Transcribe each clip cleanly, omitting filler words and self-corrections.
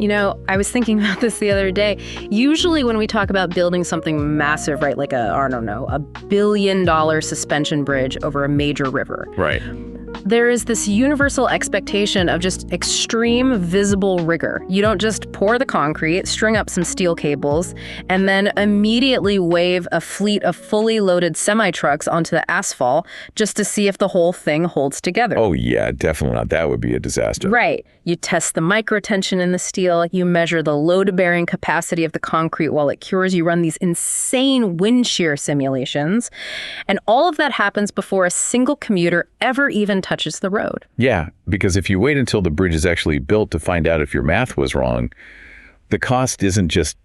You know, I was thinking about this the other day. Usually when we talk about building something massive, right, like I don't know, $1 billion suspension bridge over a major river. Right. There is this universal expectation of just extreme visible rigor. You don't just pour the concrete, string up some steel cables, and then immediately wave a fleet of fully loaded semi-trucks onto the asphalt just to see if the whole thing holds together. Oh, yeah, definitely not. That would be a disaster. Right. You test the microtension in the steel, you measure the load-bearing capacity of the concrete while it cures, you run these insane wind shear simulations, and all of that happens before a single commuter ever even touches the road. Yeah, because if you wait until the bridge is actually built to find out if your math was wrong, the cost isn't just,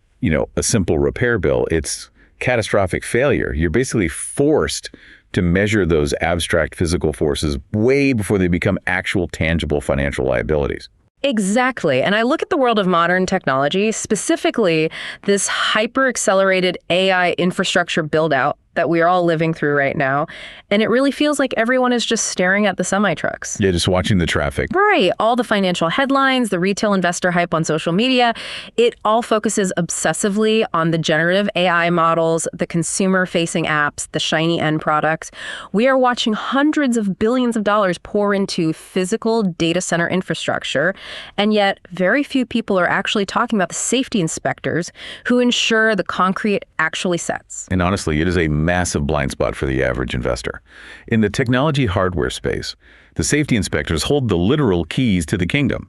a simple repair bill. It's catastrophic failure. You're basically forced to measure those abstract physical forces way before they become actual tangible financial liabilities. Exactly. And I look at the world of modern technology, specifically this hyper-accelerated AI infrastructure build-out that we are all living through right now. And it really feels like everyone is just staring at the semi-trucks. Yeah, just watching the traffic. Right. All the financial headlines, the retail investor hype on social media, it all focuses obsessively on the generative AI models, the consumer-facing apps, the shiny end products. We are watching hundreds of billions of dollars pour into physical data center infrastructure, and yet very few people are actually talking about the safety inspectors who ensure the concrete actually sets. And honestly, it is a massive blind spot for the average investor. In the technology hardware space, the safety inspectors hold the literal keys to the kingdom.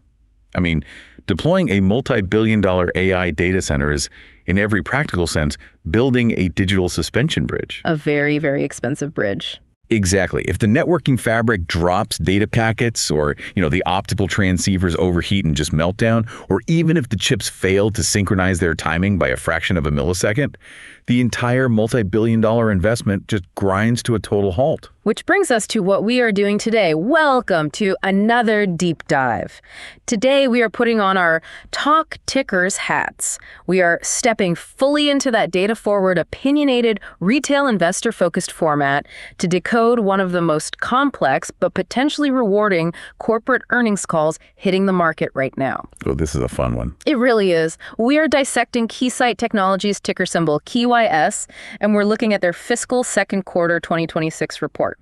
I mean, deploying a multi-billion-dollar AI data center is, in every practical sense, building a digital suspension bridge. A very, very expensive bridge. Exactly. If the networking fabric drops data packets or, the optical transceivers overheat and just melt down, or even if the chips fail to synchronize their timing by a fraction of a millisecond, the entire multi-billion-dollar investment just grinds to a total halt. Which brings us to what we are doing today. Welcome to another deep dive. Today, we are putting on our Talk Tickers hats. We are stepping fully into that data-forward, opinionated, retail investor-focused format to decode one of the most complex but potentially rewarding corporate earnings calls hitting the market right now. Oh, this is a fun one. It really is. We are dissecting Keysight Technologies ticker symbol KYS, and we're looking at their fiscal second quarter 2026 report.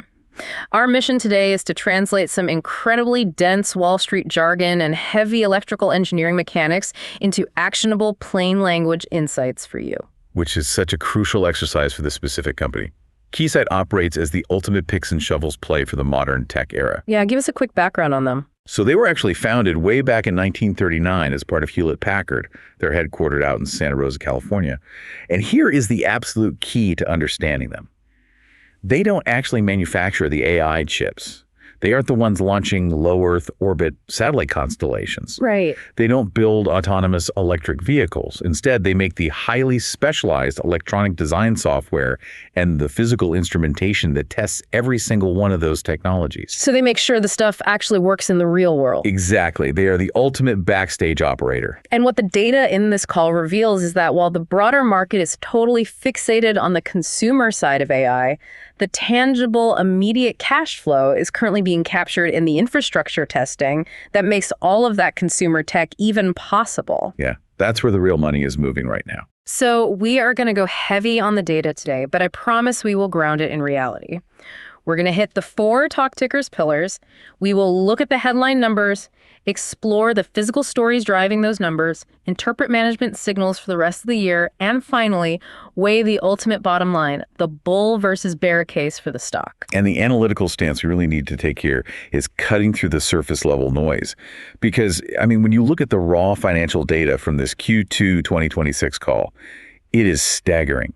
Our mission today is to translate some incredibly dense Wall Street jargon and heavy electrical engineering mechanics into actionable, plain language insights for you. Which is such a crucial exercise for this specific company. Keysight operates as the ultimate picks and shovels play for the modern tech era. Yeah, give us a quick background on them. So they were actually founded way back in 1939 as part of Hewlett-Packard. They're headquartered out in Santa Rosa, California. And here is the absolute key to understanding them. They don't actually manufacture the AI chips. They aren't the ones launching low Earth orbit satellite constellations. Right. They don't build autonomous electric vehicles. Instead, they make the highly specialized electronic design software and the physical instrumentation that tests every single one of those technologies. So they make sure the stuff actually works in the real world. Exactly. They are the ultimate backstage operator. And what the data in this call reveals is that while the broader market is totally fixated on the consumer side of AI, the tangible, immediate cash flow is currently being captured in the infrastructure testing that makes all of that consumer tech even possible. Yeah, that's where the real money is moving right now. So we are going to go heavy on the data today, but I promise we will ground it in reality. We're going to hit the 4 Talk Tickers pillars. We will look at the headline numbers, explore the physical stories driving those numbers, interpret management signals for the rest of the year, and finally, weigh the ultimate bottom line, the bull versus bear case for the stock. And the analytical stance we really need to take here is cutting through the surface level noise. Because, when you look at the raw financial data from this Q2 2026 call, it is staggering.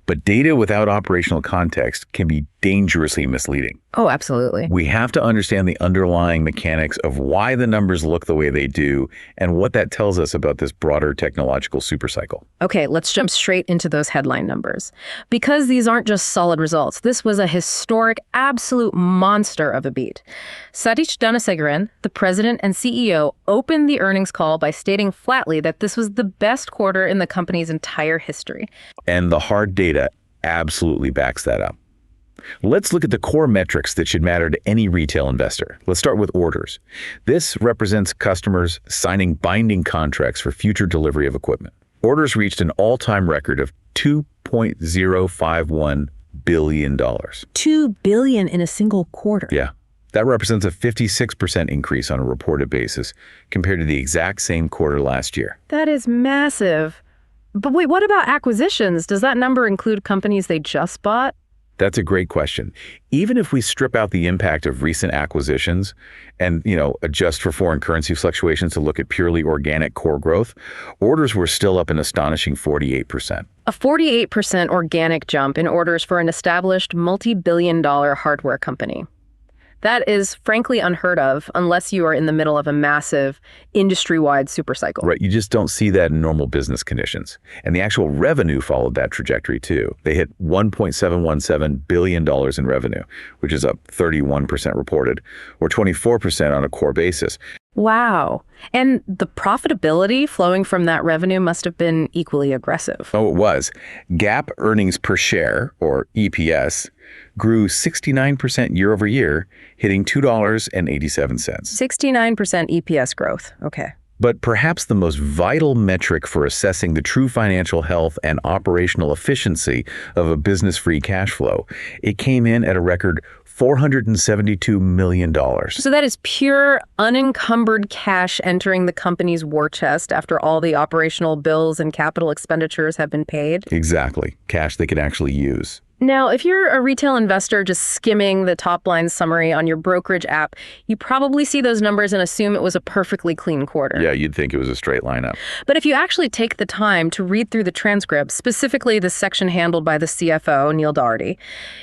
But data without operational context can be dangerously misleading. Oh, absolutely. We have to understand the underlying mechanics of why the numbers look the way they do and what that tells us about this broader technological supercycle. Okay, let's jump straight into those headline numbers. Because these aren't just solid results, this was a historic, absolute monster of a beat. Satish Dhanasekaran, the president and CEO, opened the earnings call by stating flatly that this was the best quarter in the company's entire history. And the hard data absolutely backs that up. Let's look at the core metrics that should matter to any retail investor. Let's start with orders. This represents customers signing binding contracts for future delivery of equipment. Orders reached an all-time record of $2.051 billion. $2 billion in a single quarter. Yeah. That represents a 56% increase on a reported basis compared to the exact same quarter last year. That is massive. But wait, what about acquisitions? Does that number include companies they just bought? That's a great question. Even if we strip out the impact of recent acquisitions and, adjust for foreign currency fluctuations to look at purely organic core growth, orders were still up an astonishing 48%. A 48% organic jump in orders for an established multi-billion-dollar hardware company. That is frankly unheard of unless you are in the middle of a massive industry-wide supercycle. Right, you just don't see that in normal business conditions. And the actual revenue followed that trajectory too. They hit $1.717 billion in revenue, which is up 31% reported, or 24% on a core basis. Wow. And the profitability flowing from that revenue must have been equally aggressive. Oh, it was. GAAP earnings per share, or EPS, grew 69% year over year, hitting $2.87. 69% EPS growth. Okay. But perhaps the most vital metric for assessing the true financial health and operational efficiency of a business-free cash flow, it came in at a record $472 million. So that is pure, unencumbered cash entering the company's war chest after all the operational bills and capital expenditures have been paid? Exactly. Cash they could actually use. Now, if you're a retail investor just skimming the top-line summary on your brokerage app, you probably see those numbers and assume it was a perfectly clean quarter. Yeah, you'd think it was a straight line up. But if you actually take the time to read through the transcript, specifically the section handled by the CFO, Neil Dougherty,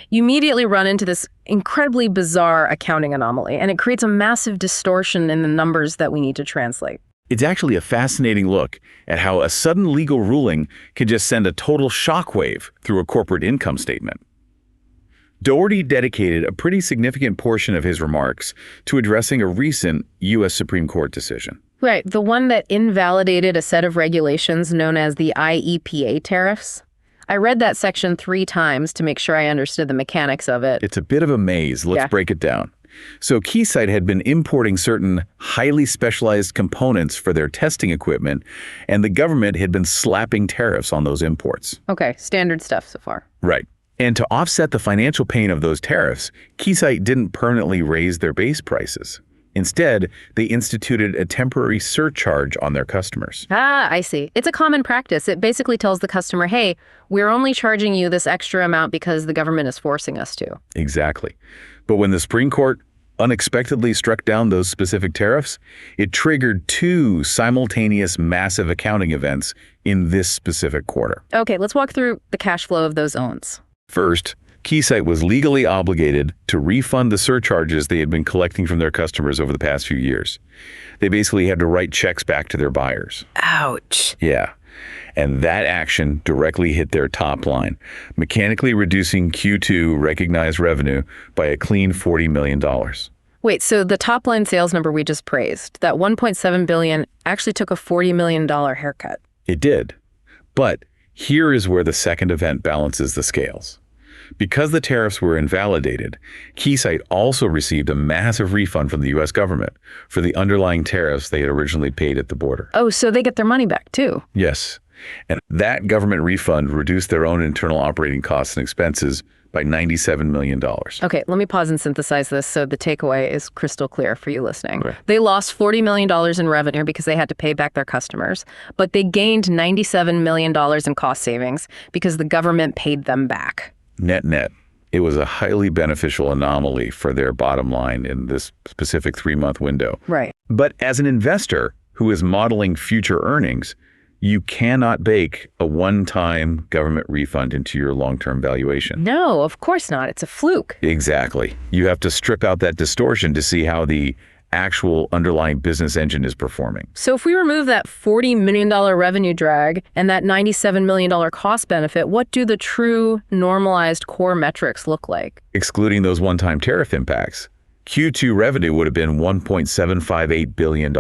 you immediately run into this incredibly bizarre accounting anomaly, and it creates a massive distortion in the numbers that we need to translate. It's actually a fascinating look at how a sudden legal ruling can just send a total shockwave through a corporate income statement. Dougherty dedicated a pretty significant portion of his remarks to addressing a recent U.S. Supreme Court decision. Right, the one that invalidated a set of regulations known as the IEPA tariffs. I read that section 3 times to make sure I understood the mechanics of it. It's a bit of a maze. Let's break it down. So Keysight had been importing certain highly specialized components for their testing equipment, and the government had been slapping tariffs on those imports. Okay, standard stuff so far. Right. And to offset the financial pain of those tariffs, Keysight didn't permanently raise their base prices. Instead, they instituted a temporary surcharge on their customers. Ah, I see. It's a common practice. It basically tells the customer, hey, we're only charging you this extra amount because the government is forcing us to. Exactly. But when the Supreme Court unexpectedly struck down those specific tariffs, it triggered 2 simultaneous massive accounting events in this specific quarter. Okay, let's walk through the cash flow of those owns. First, Keysight was legally obligated to refund the surcharges they had been collecting from their customers over the past few years. They basically had to write checks back to their buyers. Ouch. Yeah. And that action directly hit their top line, mechanically reducing Q2 recognized revenue by a clean $40 million. Wait, so the top line sales number we just praised, that $1.7 billion, actually took a $40 million haircut. It did. But here is where the second event balances the scales. Because the tariffs were invalidated, Keysight also received a massive refund from the U.S. government for the underlying tariffs they had originally paid at the border. Oh, so they get their money back too? Yes. And that government refund reduced their own internal operating costs and expenses by $97 million. Okay, let me pause and synthesize this so the takeaway is crystal clear for you listening. Right. They lost $40 million in revenue because they had to pay back their customers, but they gained $97 million in cost savings because the government paid them back. Net, it was a highly beneficial anomaly for their bottom line in this specific 3-month window. Right. But as an investor who is modeling future earnings, you cannot bake a one-time government refund into your long-term valuation. No, of course not. It's a fluke. Exactly. You have to strip out that distortion to see how the actual underlying business engine is performing. So if we remove that $40 million revenue drag and that $97 million cost benefit, what do the true normalized core metrics look like? Excluding those one-time tariff impacts, Q2 revenue would have been $1.758 billion.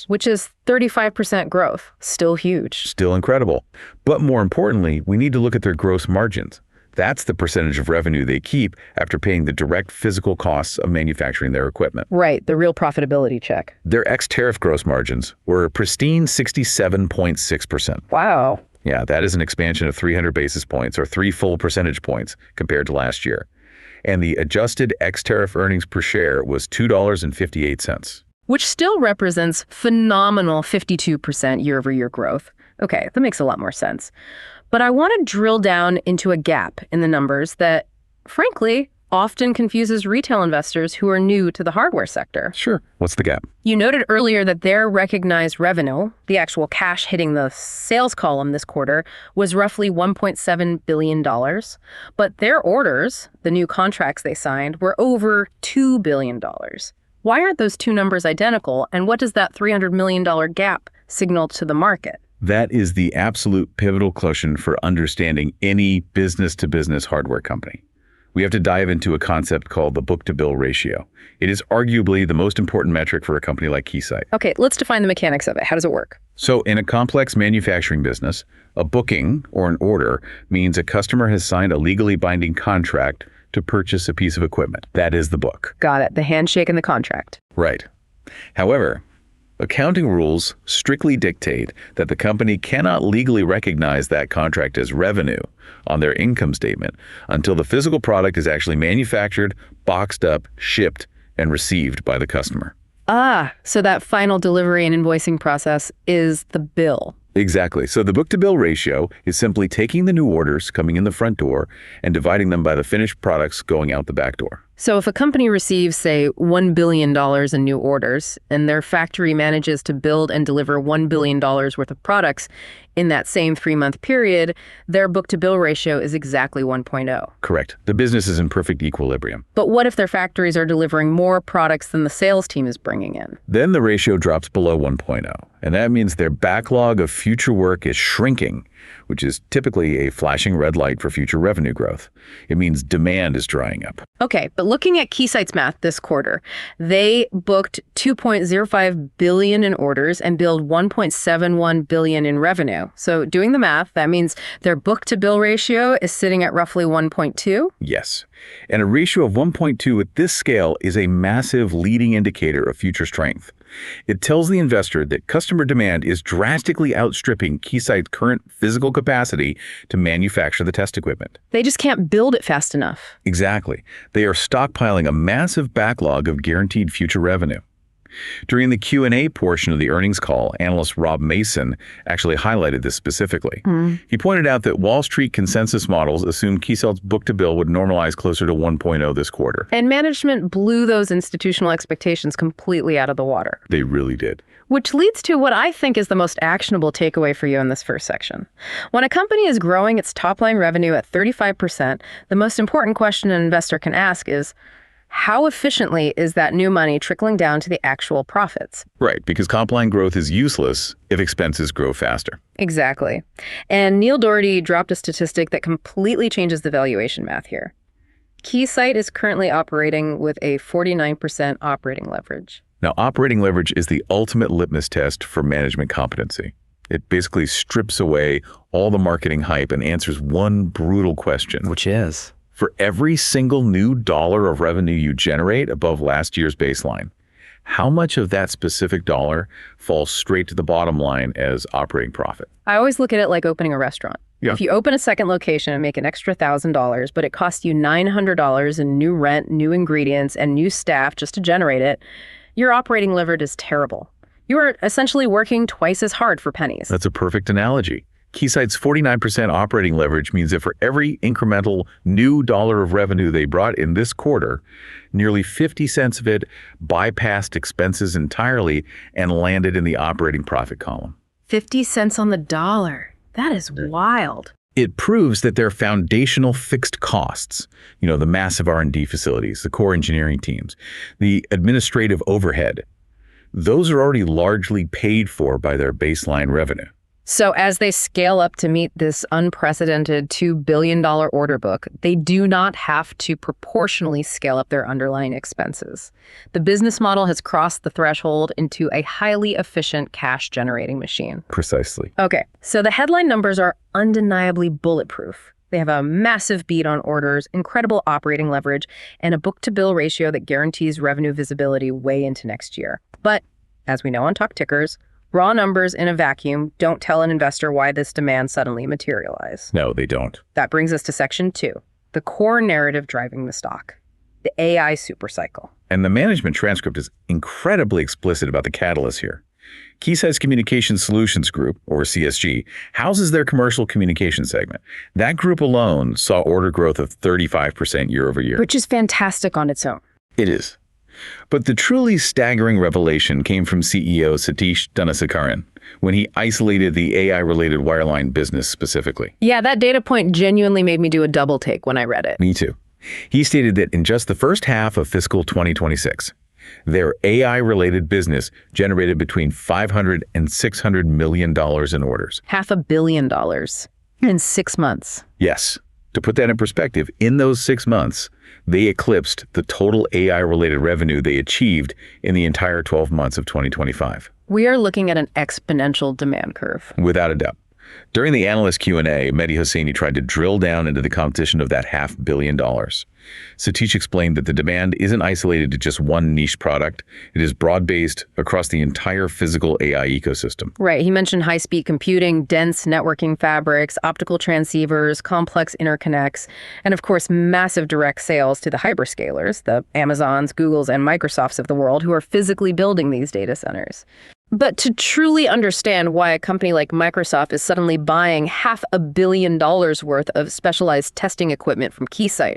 Which is 35% growth. Still huge. Still incredible. But more importantly, we need to look at their gross margins. That's the percentage of revenue they keep after paying the direct physical costs of manufacturing their equipment. Right, the real profitability check. Their ex-tariff gross margins were a pristine 67.6%. Wow. Yeah, that is an expansion of 300 basis points or 3 full percentage points compared to last year. And the adjusted ex-tariff earnings per share was $2.58. Which still represents phenomenal 52% year-over-year growth. Okay, that makes a lot more sense. But I want to drill down into a gap in the numbers that, frankly, often confuses retail investors who are new to the hardware sector. Sure. What's the gap? You noted earlier that their recognized revenue, the actual cash hitting the sales column this quarter, was roughly $1.7 billion. But their orders, the new contracts they signed, were over $2 billion. Why aren't those two numbers identical, and what does that $300 million gap signal to the market? That is the absolute pivotal question for understanding any business-to-business hardware company. We have to dive into a concept called the book-to-bill ratio. It is arguably the most important metric for a company like Keysight. Okay, let's define the mechanics of it. How does it work? So in a complex manufacturing business, a booking or an order means a customer has signed a legally binding contract to purchase a piece of equipment. That is the book. Got it. The handshake and the contract. Right. However, accounting rules strictly dictate that the company cannot legally recognize that contract as revenue on their income statement until the physical product is actually manufactured, boxed up, shipped, and received by the customer. Ah, so that final delivery and invoicing process is the bill. Exactly. So the book-to-bill ratio is simply taking the new orders coming in the front door and dividing them by the finished products going out the back door. So if a company receives, say, $1 billion in new orders, and their factory manages to build and deliver $1 billion worth of products in that same 3-month period, their book-to-bill ratio is exactly 1.0. Correct. The business is in perfect equilibrium. But what if their factories are delivering more products than the sales team is bringing in? Then the ratio drops below 1.0, and that means their backlog of future work is shrinking, which is typically a flashing red light for future revenue growth. It means demand is drying up. Okay, but looking at Keysight's math this quarter, they booked $2.05 billion in orders and billed $1.71 billion in revenue. So doing the math, that means their book-to-bill ratio is sitting at roughly 1.2? Yes. And a ratio of 1.2 at this scale is a massive leading indicator of future strength. It tells the investor that customer demand is drastically outstripping Keysight's current physical capacity to manufacture the test equipment. They just can't build it fast enough. Exactly. They are stockpiling a massive backlog of guaranteed future revenue. During the Q&A portion of the earnings call, analyst Rob Mason actually highlighted this specifically. He pointed out that Wall Street consensus models assumed Keysight's book-to-bill would normalize closer to 1.0 this quarter. And management blew those institutional expectations completely out of the water. They really did. Which leads to what I think is the most actionable takeaway for you in this first section. When a company is growing its top-line revenue at 35%, the most important question an investor can ask is, how efficiently is that new money trickling down to the actual profits? Right, because top-line growth is useless if expenses grow faster. Exactly. And Neil Doherty dropped a statistic that completely changes the valuation math here. Keysight is currently operating with a 49% operating leverage. Now, operating leverage is the ultimate litmus test for management competency. It basically strips away all the marketing hype and answers one brutal question. Which is? For every single new dollar of revenue you generate above last year's baseline, how much of that specific dollar falls straight to the bottom line as operating profit? I always look at it like opening a restaurant. Yeah. If you open a second location and make an extra $1,000, but it costs you $900 in new rent, new ingredients, and new staff just to generate it, your operating leverage is terrible. You are essentially working twice as hard for pennies. That's a perfect analogy. Keysight's 49% operating leverage means that for every incremental new dollar of revenue they brought in this quarter, nearly 50 cents of it bypassed expenses entirely and landed in the operating profit column. 50 cents on the dollar. That is wild. It proves that their foundational fixed costs, the massive R&D facilities, the core engineering teams, the administrative overhead, those are already largely paid for by their baseline revenue. So as they scale up to meet this unprecedented $2 billion order book, they do not have to proportionally scale up their underlying expenses. The business model has crossed the threshold into a highly efficient cash-generating machine. Precisely. Okay, so the headline numbers are undeniably bulletproof. They have a massive beat on orders, incredible operating leverage, and a book-to-bill ratio that guarantees revenue visibility way into next year. But, as we know on Talk Tickers, raw numbers in a vacuum don't tell an investor why this demand suddenly materialized. No, they don't. That brings us to section 2, the core narrative driving the stock, the AI supercycle. And the management transcript is incredibly explicit about the catalyst here. Keysight's Communication Solutions Group, or CSG, houses their commercial communication segment. That group alone saw order growth of 35% year over year. Which is fantastic on its own. It is. But the truly staggering revelation came from CEO Satish Dhanasekaran when he isolated the AI-related wireline business specifically. Yeah, that data point genuinely made me do a double take when I read it. Me too. He stated that in just the first half of fiscal 2026, their AI-related business generated between $500 and $600 million in orders. $500 million in 6 months. Yes. To put that in perspective, in those 6 months, they eclipsed the total AI-related revenue they achieved in the entire 12 months of 2025. We are looking at an exponential demand curve. Without a doubt. During the analyst Q&A, Mehdi Hosseini tried to drill down into the competition of that $500 million. Satish explained that the demand isn't isolated to just one niche product. It is broad-based across the entire physical AI ecosystem. Right. He mentioned high-speed computing, dense networking fabrics, optical transceivers, complex interconnects, and of course, massive direct sales to the hyperscalers, the Amazons, Googles, and Microsofts of the world who are physically building these data centers. But to truly understand why a company like Microsoft is suddenly buying $500 million worth of specialized testing equipment from Keysight,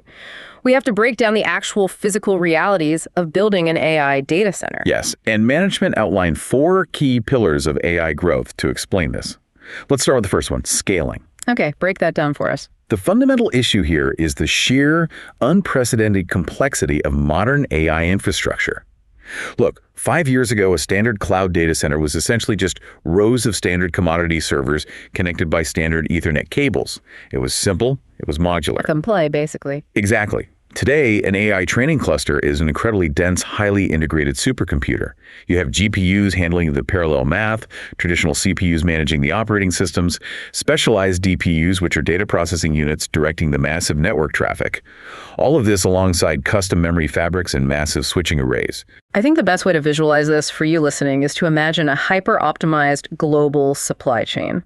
we have to break down the actual physical realities of building an AI data center. Yes, and management outlined 4 key pillars of AI growth to explain this. Let's start with the first one, scaling. Okay, break that down for us. The fundamental issue here is the sheer, unprecedented complexity of modern AI infrastructure. Look, 5 years ago, a standard cloud data center was essentially just rows of standard commodity servers connected by standard Ethernet cables. It was simple, it was modular. Plug and play, basically. Exactly. Today, an AI training cluster is an incredibly dense, highly integrated supercomputer. You have GPUs handling the parallel math, traditional CPUs managing the operating systems, specialized DPUs, which are data processing units directing the massive network traffic. All of this alongside custom memory fabrics and massive switching arrays. I think the best way to visualize this for you listening is to imagine a hyper-optimized global supply chain.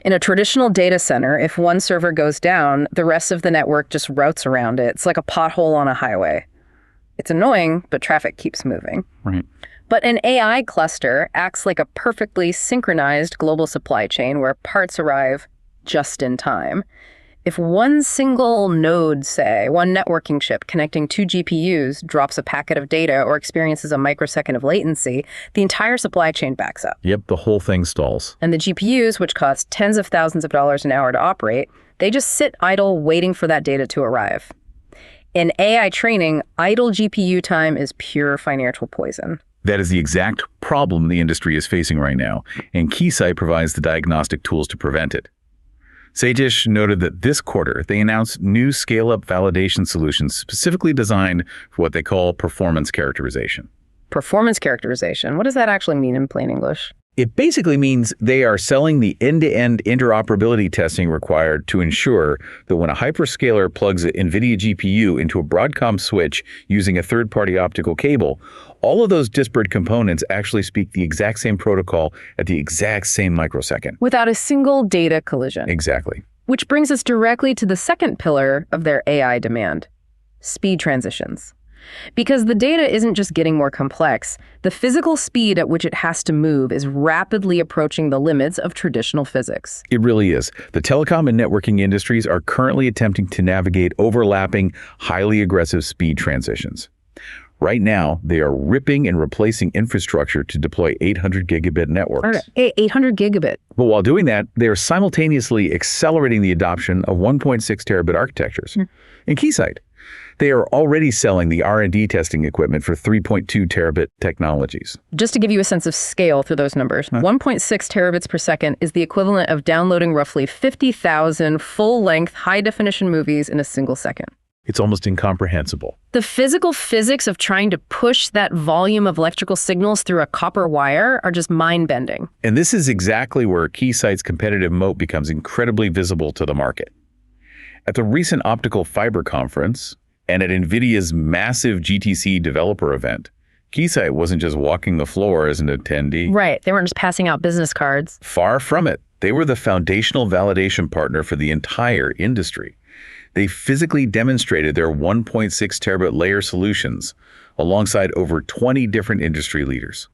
In a traditional data center, if one server goes down, the rest of the network just routes around it. It's like a pothole on a highway. It's annoying, but traffic keeps moving. Right. But an AI cluster acts like a perfectly synchronized global supply chain where parts arrive just in time. If one single node, say, one networking chip connecting 2 GPUs drops a packet of data or experiences a microsecond of latency, the entire supply chain backs up. Yep, the whole thing stalls. And the GPUs, which cost tens of thousands of dollars an hour to operate, they just sit idle waiting for that data to arrive. In AI training, idle GPU time is pure financial poison. That is the exact problem the industry is facing right now, and Keysight provides the diagnostic tools to prevent it. Satish noted that this quarter, they announced new scale-up validation solutions specifically designed for what they call performance characterization. Performance characterization? What does that actually mean in plain English? It basically means they are selling the end-to-end interoperability testing required to ensure that when a hyperscaler plugs an NVIDIA GPU into a Broadcom switch using a third-party optical cable, all of those disparate components actually speak the exact same protocol at the exact same microsecond. Without a single data collision. Exactly. Which brings us directly to the second pillar of their AI demand, speed transitions. Because the data isn't just getting more complex, the physical speed at which it has to move is rapidly approaching the limits of traditional physics. It really is. The telecom and networking industries are currently attempting to navigate overlapping, highly aggressive speed transitions. Right now, they are ripping and replacing infrastructure to deploy 800 gigabit networks. 800 gigabit. But while doing that, they are simultaneously accelerating the adoption of 1.6 terabit architectures. In Keysight, they are already selling the R&D testing equipment for 3.2 terabit technologies. Just to give you a sense of scale through those numbers, 1.6 terabits per second is the equivalent of downloading roughly 50,000 full-length, high-definition movies in a single second. It's almost incomprehensible. The physical physics of trying to push that volume of electrical signals through a copper wire are just mind-bending. And this is exactly where Keysight's competitive moat becomes incredibly visible to the market. At the recent optical fiber conference and at NVIDIA's massive GTC developer event, Keysight wasn't just walking the floor as an attendee. Right. They weren't just passing out business cards. Far from it. They were the foundational validation partner for the entire industry. They physically demonstrated their 1.6 terabit layer solutions alongside over 20 different industry leaders.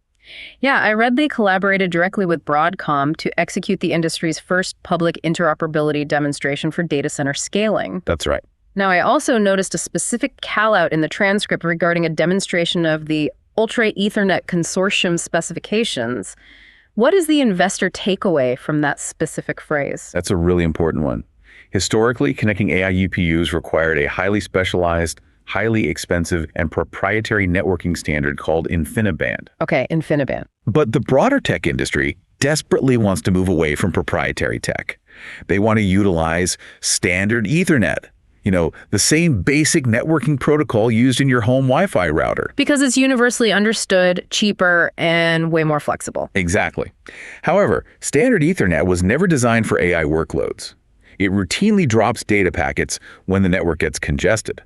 Yeah, I read they collaborated directly with Broadcom to execute the industry's first public interoperability demonstration for data center scaling. That's right. Now, I also noticed a specific call-out in the transcript regarding a demonstration of the Ultra Ethernet Consortium specifications. What is the investor takeaway from that specific phrase? That's a really important one. Historically, connecting AI UPUs required a highly specialized, highly expensive, and proprietary networking standard called InfiniBand. Okay, InfiniBand. But the broader tech industry desperately wants to move away from proprietary tech. They want to utilize standard Ethernet. The same basic networking protocol used in your home Wi-Fi router. Because it's universally understood, cheaper, and way more flexible. Exactly. However, standard Ethernet was never designed for AI workloads. It routinely drops data packets when the network gets congested.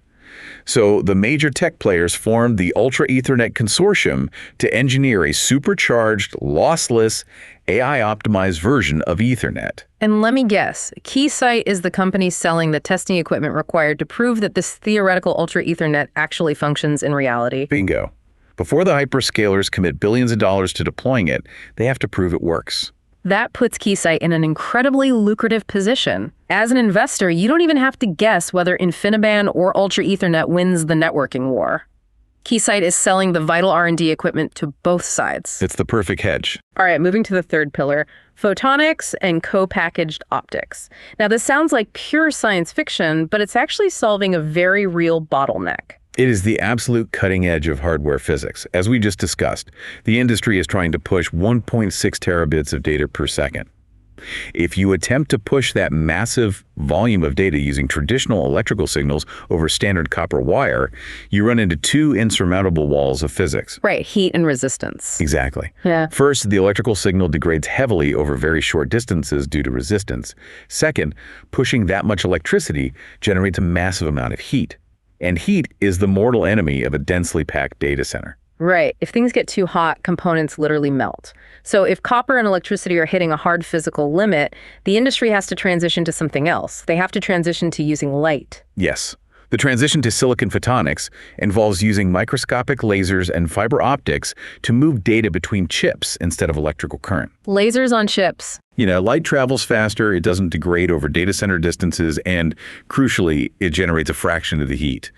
So the major tech players formed the Ultra Ethernet Consortium to engineer a supercharged, lossless, AI-optimized version of Ethernet. And let me guess, Keysight is the company selling the testing equipment required to prove that this theoretical Ultra Ethernet actually functions in reality. Bingo. Before the hyperscalers commit billions of dollars to deploying it, they have to prove it works. That puts Keysight in an incredibly lucrative position. As an investor, you don't even have to guess whether InfiniBand or Ultra Ethernet wins the networking war. Keysight is selling the vital R&D equipment to both sides. It's the perfect hedge. All right, moving to the third pillar, photonics and co-packaged optics. Now, this sounds like pure science fiction, but it's actually solving a very real bottleneck. It is the absolute cutting edge of hardware physics. As we just discussed, the industry is trying to push 1.6 terabits of data per second. If you attempt to push that massive volume of data using traditional electrical signals over standard copper wire, you run into two insurmountable walls of physics. Right, heat and resistance. Exactly. Yeah. First, the electrical signal degrades heavily over very short distances due to resistance. Second, pushing that much electricity generates a massive amount of heat. And heat is the mortal enemy of a densely packed data center. Right. If things get too hot, components literally melt. So if copper and electricity are hitting a hard physical limit, the industry has to transition to something else. They have to transition to using light. Yes. The transition to silicon photonics involves using microscopic lasers and fiber optics to move data between chips instead of electrical current. Lasers on chips. Light travels faster, it doesn't degrade over data center distances, and crucially, it generates a fraction of the heat.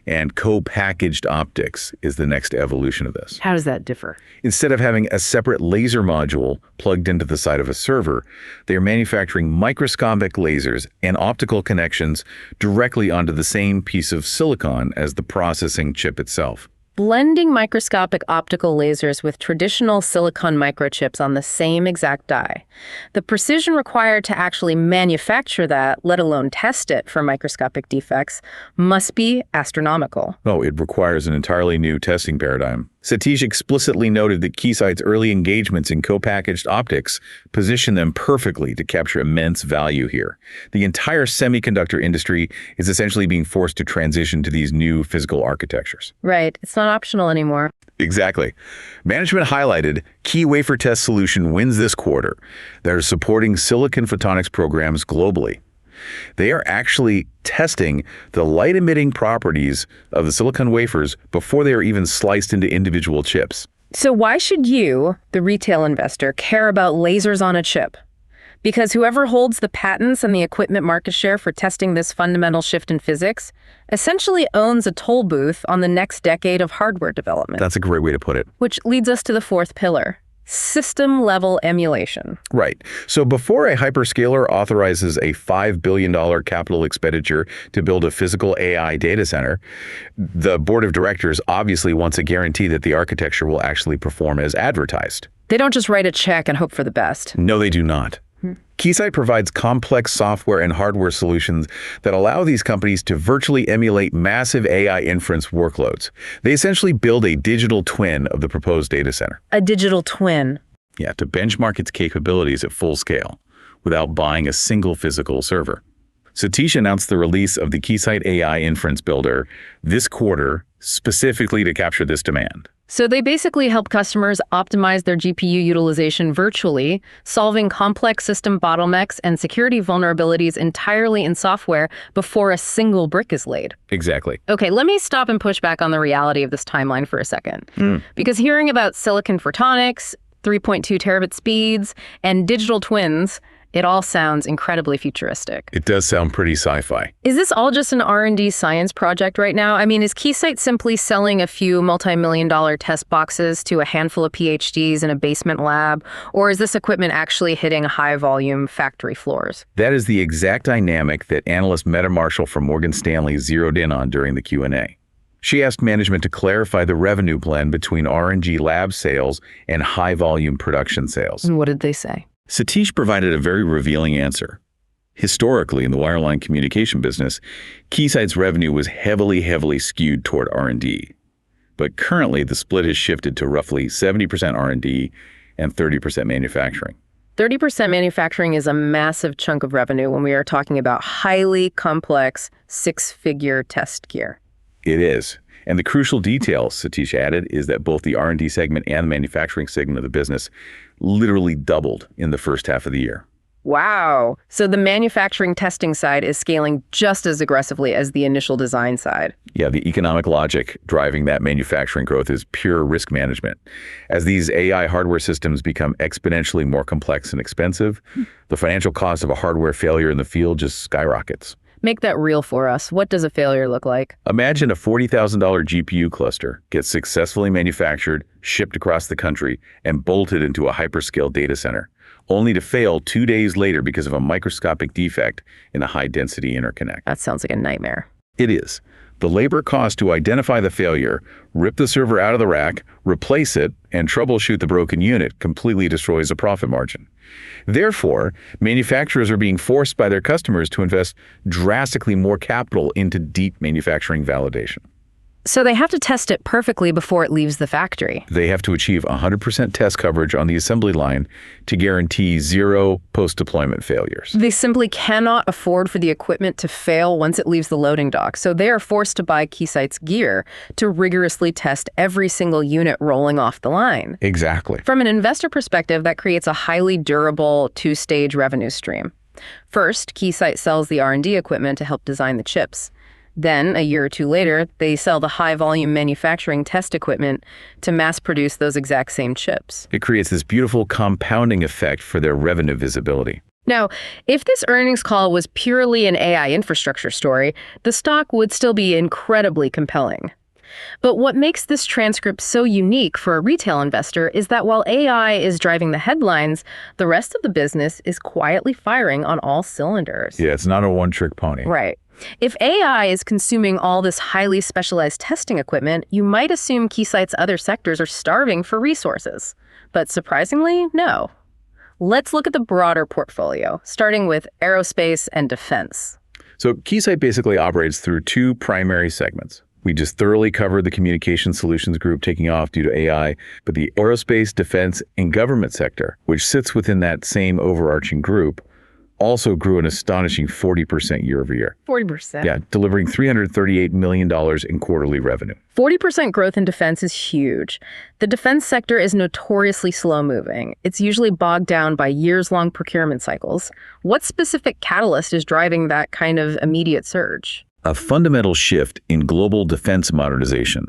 And co-packaged optics is the next evolution of this. How does that differ? Instead of having a separate laser module plugged into the side of a server, they are manufacturing microscopic lasers and optical connections directly onto the same piece of silicon as the processing chip itself. Blending microscopic optical lasers with traditional silicon microchips on the same exact die. The precision required to actually manufacture that, let alone test it for microscopic defects, must be astronomical. Oh, it requires an entirely new testing paradigm. Satish explicitly noted that Keysight's early engagements in co-packaged optics position them perfectly to capture immense value here. The entire semiconductor industry is essentially being forced to transition to these new physical architectures. Right. It's not optional anymore. Exactly. Management highlighted key wafer test solution wins this quarter that are supporting silicon photonics programs globally. They are actually testing the light-emitting properties of the silicon wafers before they are even sliced into individual chips. So why should you, the retail investor, care about lasers on a chip? Because whoever holds the patents and the equipment market share for testing this fundamental shift in physics essentially owns a toll booth on the next decade of hardware development. That's a great way to put it. Which leads us to the fourth pillar. System-level emulation. Right. So before a hyperscaler authorizes a $5 billion capital expenditure to build a physical AI data center, the board of directors obviously wants a guarantee that the architecture will actually perform as advertised. They don't just write a check and hope for the best. No, they do not. Keysight provides complex software and hardware solutions that allow these companies to virtually emulate massive AI inference workloads. They essentially build a digital twin of the proposed data center. A digital twin. Yeah, to benchmark its capabilities at full scale without buying a single physical server. Satish announced the release of the Keysight AI Inference Builder this quarter specifically to capture this demand. So they basically help customers optimize their GPU utilization virtually, solving complex system bottlenecks and security vulnerabilities entirely in software before a single brick is laid. Exactly. Okay, let me stop and push back on the reality of this timeline for a second. Because hearing about silicon photonics, 3.2 terabit speeds, and digital twins, it all sounds incredibly futuristic. It does sound pretty sci-fi. Is this all just an R&D science project right now? I mean, is Keysight simply selling a few multi-million-dollar test boxes to a handful of PhDs in a basement lab? Or is this equipment actually hitting high-volume factory floors? That is the exact dynamic that analyst Meta Marshall from Morgan Stanley zeroed in on during the Q&A. She asked management to clarify the revenue blend between R&D lab sales and high-volume production sales. And what did they say? Satish provided a very revealing answer. Historically, in the wireline communication business, Keysight's revenue was heavily skewed toward R&D. But currently, the split has shifted to roughly 70% R&D and 30% manufacturing. 30% manufacturing is a massive chunk of revenue when we are talking about highly complex, six-figure test gear. It is. And the crucial detail, Satish added, is that both the R&D segment and the manufacturing segment of the business literally doubled in the first half of the year. Wow. So the manufacturing testing side is scaling just as aggressively as the initial design side. Yeah, the economic logic driving that manufacturing growth is pure risk management. As these AI hardware systems become exponentially more complex and expensive, the financial cost of a hardware failure in the field just skyrockets. Make that real for us. What does a failure look like? Imagine a $40,000 GPU cluster gets successfully manufactured, shipped across the country, and bolted into a hyperscale data center, only to fail 2 days later because of a microscopic defect in a high-density interconnect. That sounds like a nightmare. It is. The labor cost to identify the failure, rip the server out of the rack, replace it, and troubleshoot the broken unit completely destroys the profit margin. Therefore, manufacturers are being forced by their customers to invest drastically more capital into deep manufacturing validation. So they have to test it perfectly before it leaves the factory. They have to achieve 100% test coverage on the assembly line to guarantee zero post-deployment failures. They simply cannot afford for the equipment to fail once it leaves the loading dock, so they are forced to buy Keysight's gear to rigorously test every single unit rolling off the line. Exactly. From an investor perspective, that creates a highly durable two-stage revenue stream. First, Keysight sells the R&D equipment to help design the chips. Then, a year or two later, they sell the high-volume manufacturing test equipment to mass-produce those exact same chips. It creates this beautiful compounding effect for their revenue visibility. Now, if this earnings call was purely an AI infrastructure story, the stock would still be incredibly compelling. But what makes this transcript so unique for a retail investor is that while AI is driving the headlines, the rest of the business is quietly firing on all cylinders. Yeah, it's not a one-trick pony. Right. If AI is consuming all this highly specialized testing equipment, you might assume Keysight's other sectors are starving for resources. But surprisingly, no. Let's look at the broader portfolio, starting with aerospace and defense. So Keysight basically operates through two primary segments. We just thoroughly covered the communication solutions group taking off due to AI, but the aerospace, defense, and government sector, which sits within that same overarching group, also grew an astonishing 40% year over year. 40%? Yeah, delivering $338 million in quarterly revenue. 40% growth in defense is huge. The defense sector is notoriously slow-moving. It's usually bogged down by years-long procurement cycles. What specific catalyst is driving that kind of immediate surge? A fundamental shift in global defense modernization.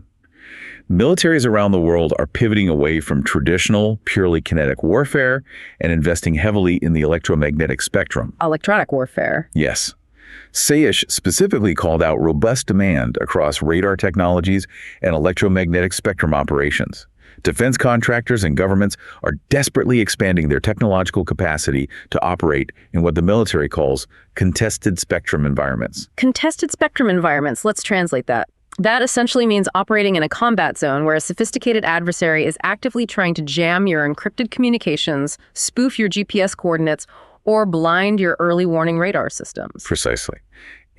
Militaries around the world are pivoting away from traditional, purely kinetic warfare and investing heavily in the electromagnetic spectrum. Electronic warfare. Yes. Saish specifically called out robust demand across radar technologies and electromagnetic spectrum operations. Defense contractors and governments are desperately expanding their technological capacity to operate in what the military calls contested spectrum environments. Contested spectrum environments, let's translate that. That essentially means operating in a combat zone where a sophisticated adversary is actively trying to jam your encrypted communications, spoof your GPS coordinates, or blind your early warning radar systems. Precisely.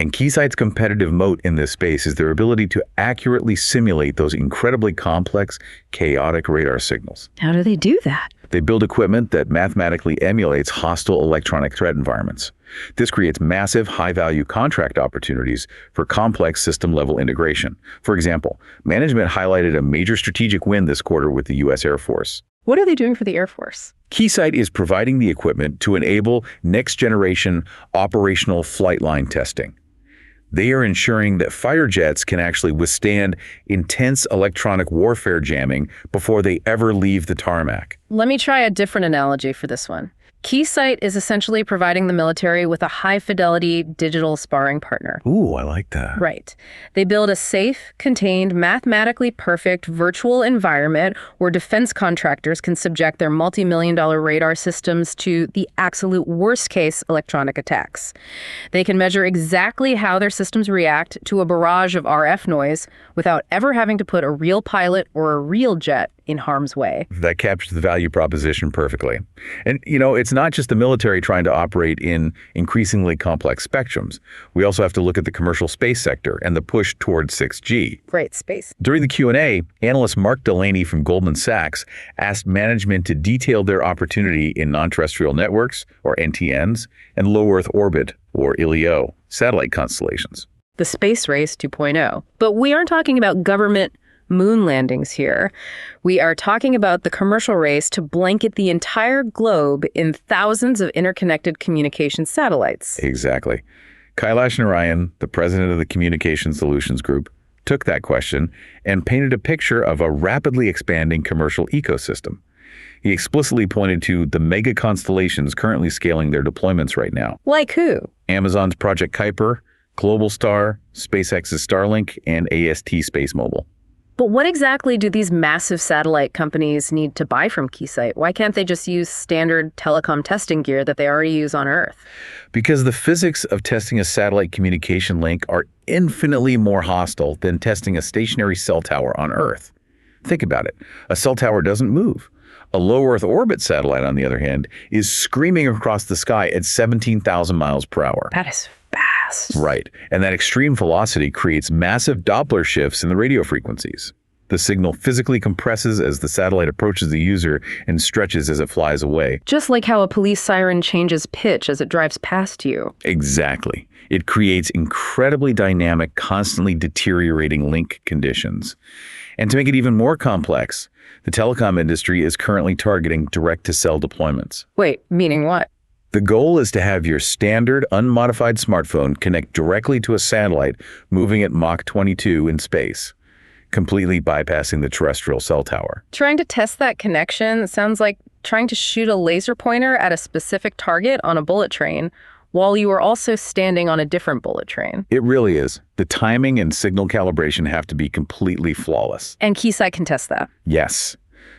And Keysight's competitive moat in this space is their ability to accurately simulate those incredibly complex, chaotic radar signals. How do they do that? They build equipment that mathematically emulates hostile electronic threat environments. This creates massive, high-value contract opportunities for complex system-level integration. For example, management highlighted a major strategic win this quarter with the U.S. Air Force. What are they doing for the Air Force? Keysight is providing the equipment to enable next-generation operational flight line testing. They are ensuring that fighter jets can actually withstand intense electronic warfare jamming before they ever leave the tarmac. Let me try a different analogy for this one. Keysight is essentially providing the military with a high-fidelity digital sparring partner. Ooh, I like that. Right. They build a safe, contained, mathematically perfect virtual environment where defense contractors can subject their multi-million-dollar radar systems to the absolute worst-case electronic attacks. They can measure exactly how their systems react to a barrage of RF noise without ever having to put a real pilot or a real jet in harm's way. That captures the value proposition perfectly. And, it's not just the military trying to operate in increasingly complex spectrums. We also have to look at the commercial space sector and the push towards 6G. Right, space. During the Q&A, analyst Mark Delaney from Goldman Sachs asked management to detail their opportunity in non-terrestrial networks, or NTNs, and low Earth orbit, or LEO, satellite constellations. The space race 2.0. But we aren't talking about government moon landings here. We are talking about the commercial race to blanket the entire globe in thousands of interconnected communication satellites. Exactly. Kailash Narayan, the president of the Communication Solutions Group, took that question and painted a picture of a rapidly expanding commercial ecosystem. He explicitly pointed to the mega constellations currently scaling their deployments right now. Like who? Amazon's Project Kuiper, Globalstar, SpaceX's Starlink, and AST Space Mobile. But what exactly do these massive satellite companies need to buy from Keysight? Why can't they just use standard telecom testing gear that they already use on Earth? Because the physics of testing a satellite communication link are infinitely more hostile than testing a stationary cell tower on Earth. Think about it. A cell tower doesn't move. A low Earth orbit satellite, on the other hand, is screaming across the sky at 17,000 miles per hour. That is fast. Right. And that extreme velocity creates massive Doppler shifts in the radio frequencies. The signal physically compresses as the satellite approaches the user and stretches as it flies away. Just like how a police siren changes pitch as it drives past you. Exactly. It creates incredibly dynamic, constantly deteriorating link conditions. And to make it even more complex, the telecom industry is currently targeting direct-to-cell deployments. Wait, meaning what? The goal is to have your standard, unmodified smartphone connect directly to a satellite moving at Mach 22 in space, completely bypassing the terrestrial cell tower. Trying to test that connection sounds like trying to shoot a laser pointer at a specific target on a bullet train while you are also standing on a different bullet train. It really is. The timing and signal calibration have to be completely flawless. And Keysight can test that. Yes.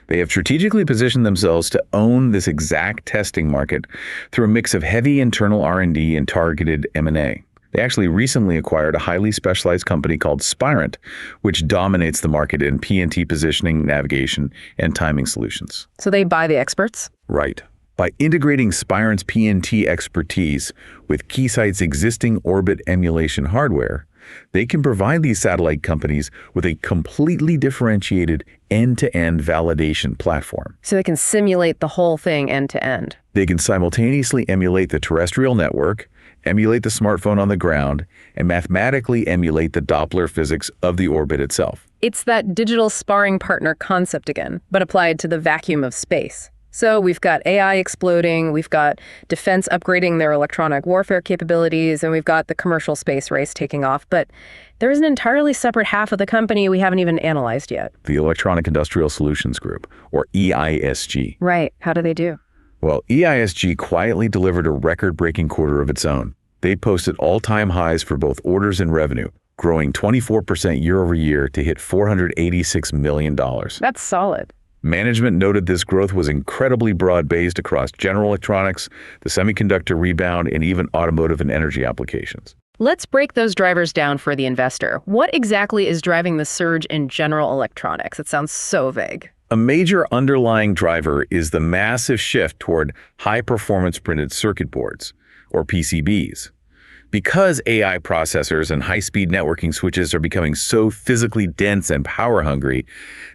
They have strategically positioned themselves to own this exact testing market through a mix of heavy internal R&D and targeted M&A. They actually recently acquired a highly specialized company called Spirent, which dominates the market in PNT positioning, navigation, and timing solutions. So they buy the experts? Right. By integrating Spirent's PNT expertise with Keysight's existing orbit emulation hardware, they can provide these satellite companies with a completely differentiated end-to-end validation platform. So they can simulate the whole thing end-to-end. They can simultaneously emulate the terrestrial network, emulate the smartphone on the ground, and mathematically emulate the Doppler physics of the orbit itself. It's that digital sparring partner concept again, but applied to the vacuum of space. So we've got AI exploding, we've got defense upgrading their electronic warfare capabilities, and we've got the commercial space race taking off. But there is an entirely separate half of the company we haven't even analyzed yet. The Electronic Industrial Solutions Group, or EISG. Right. How do they do? Well, EISG quietly delivered a record-breaking quarter of its own. They posted all-time highs for both orders and revenue, growing 24% year over year to hit $486 million. That's solid. Management noted this growth was incredibly broad-based across general electronics, the semiconductor rebound, and even automotive and energy applications. Let's break those drivers down for the investor. What exactly is driving the surge in general electronics? It sounds so vague. A major underlying driver is the massive shift toward high-performance printed circuit boards, or PCBs. Because AI processors and high-speed networking switches are becoming so physically dense and power-hungry,